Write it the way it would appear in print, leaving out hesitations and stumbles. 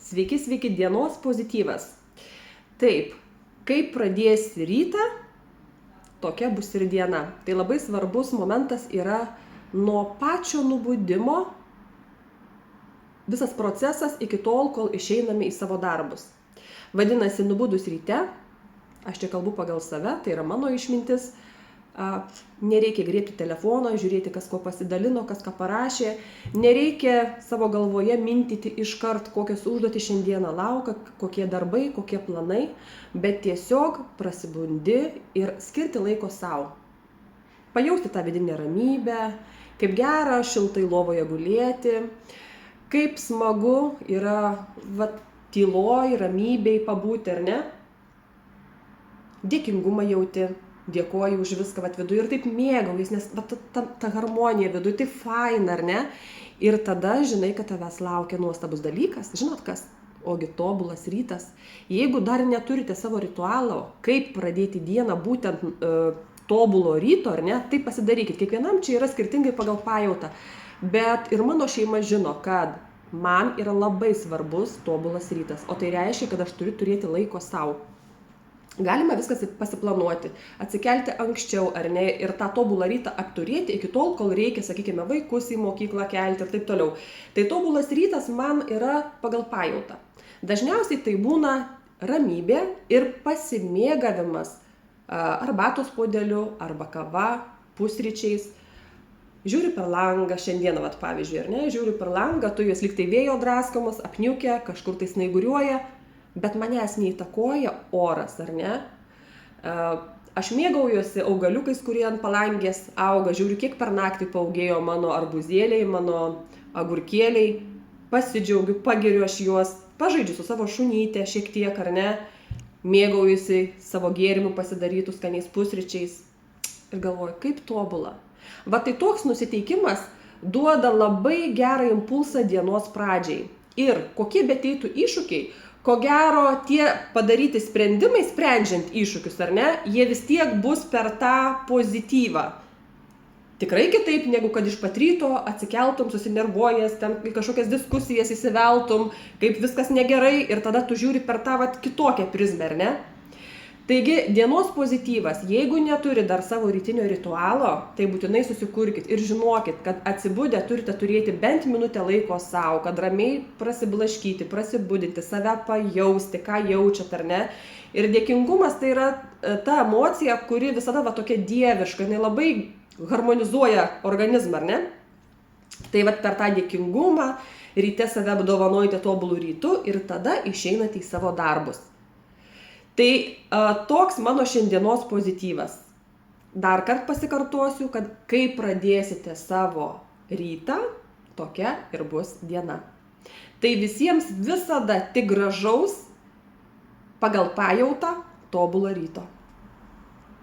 Sveiki, sveiki, dienos pozityvas. Taip, kaip pradėsi rytą, tokia bus ir diena. Tai labai svarbus momentas yra nuo pačio nubudimo visas procesas iki tol, kol išeiname į savo darbus. Vadinasi, nubudus ryte, aš čia kalbu pagal save, tai yra mano išmintis, nereikia griebti telefono, žiūrėti, kas ko pasidalino, kas ką parašė, nereikia savo galvoje mintyti iškart, kokios užduotys šiandieną laukia, kokie darbai, kokie planai, bet tiesiog prasibundi ir skirti laiko savo. Pajausti tą vidinę ramybę, kaip gera šiltai lovoje gulėti, kaip smagu yra tyloj, ramybėj pabūti, ar ne? Dėkingumą jauti. Dėkoju už viską viduje ir taip mėgaujasi, nes ta harmonija viduje, tai faina, ar ne? Ir tada žinai, kad tavęs laukia nuostabus dalykas. Žinot kas? Ogi tobulas rytas. Jeigu dar neturite savo ritualo, kaip pradėti dieną būtent tobulo ryto, ar ne? Tai pasidarykit. Kiekvienam čia yra skirtingai pagal pajautą. Bet ir mano šeima žino, kad man yra labai svarbus tobulas rytas. O tai reiškia, kad aš turiu turėti laiko savo. Galima viskas pasiplanuoti, atsikelti anksčiau, ar ne, ir tą tobulą rytą apturėti iki tol, kol reikia, sakykime, vaikus į mokyklą kelti ir taip toliau. Tai tobulas rytas man yra pagal pajautą. Dažniausiai tai būna ramybė ir pasimėgavimas arbatos puodeliu arba kava, pusryčiais. Žiūri per langą, šiandieną, pavyzdžiui, ar ne, žiūri per langą, tu juos lyg tai vėjo draskomas, apniukę, kažkur tai snaiguriuoja. Bet manęs neįtakoja oras, ar ne? Aš mėgaujuosi augaliukais, kurie ant palangės auga, žiūriu, kiek per naktį paaugėjo mano arbūzėliai, mano agurkėliai, pasidžiaugiu, pagiriu aš juos, pažaidžiu su savo šunytė šiek tiek, ar ne? Mėgaujusi savo gėrimų pasidarytų skaniais pusryčiais ir galvoju, kaip tobula. Tai toks nusiteikimas duoda labai gerą impulsą dienos pradžiai. Ir kokie beteitų iššūkiai, ko gero, tie padaryti sprendimai, sprendžiant iššūkius, ar ne, jie vis tiek bus per tą pozityvą. Tikrai kitaip, negu kad iš pat ryto atsikeltum, susinervuojęs, ten kažkokias diskusijas įsiveltum, kaip viskas negerai ir tada tu žiūri per tą kitokią prizmę, ar ne? Taigi, dienos pozityvas, jeigu neturi dar savo rytinio ritualo, tai būtinai susikurkit ir žinokit, kad atsibudę turite turėti bent minutę laiko savo, kad ramiai prasiblaškyti, prasibudinti, save pajausti, ką jaučiat, ar ne. Ir dėkingumas tai yra ta emocija, kuri visada tokia dieviška, jinai labai harmonizuoja organizmą, ar ne. Tai per tą dėkingumą ryte save apdovanojate tobulų rytų ir tada išeinate į savo darbus. Tai toks mano šiandienos pozityvas. Dar kartą pasikartosiu, kad kai pradėsite savo rytą, tokia ir bus diena. Tai visiems visada tik gražaus, pagal pajautą, tobulo ryto.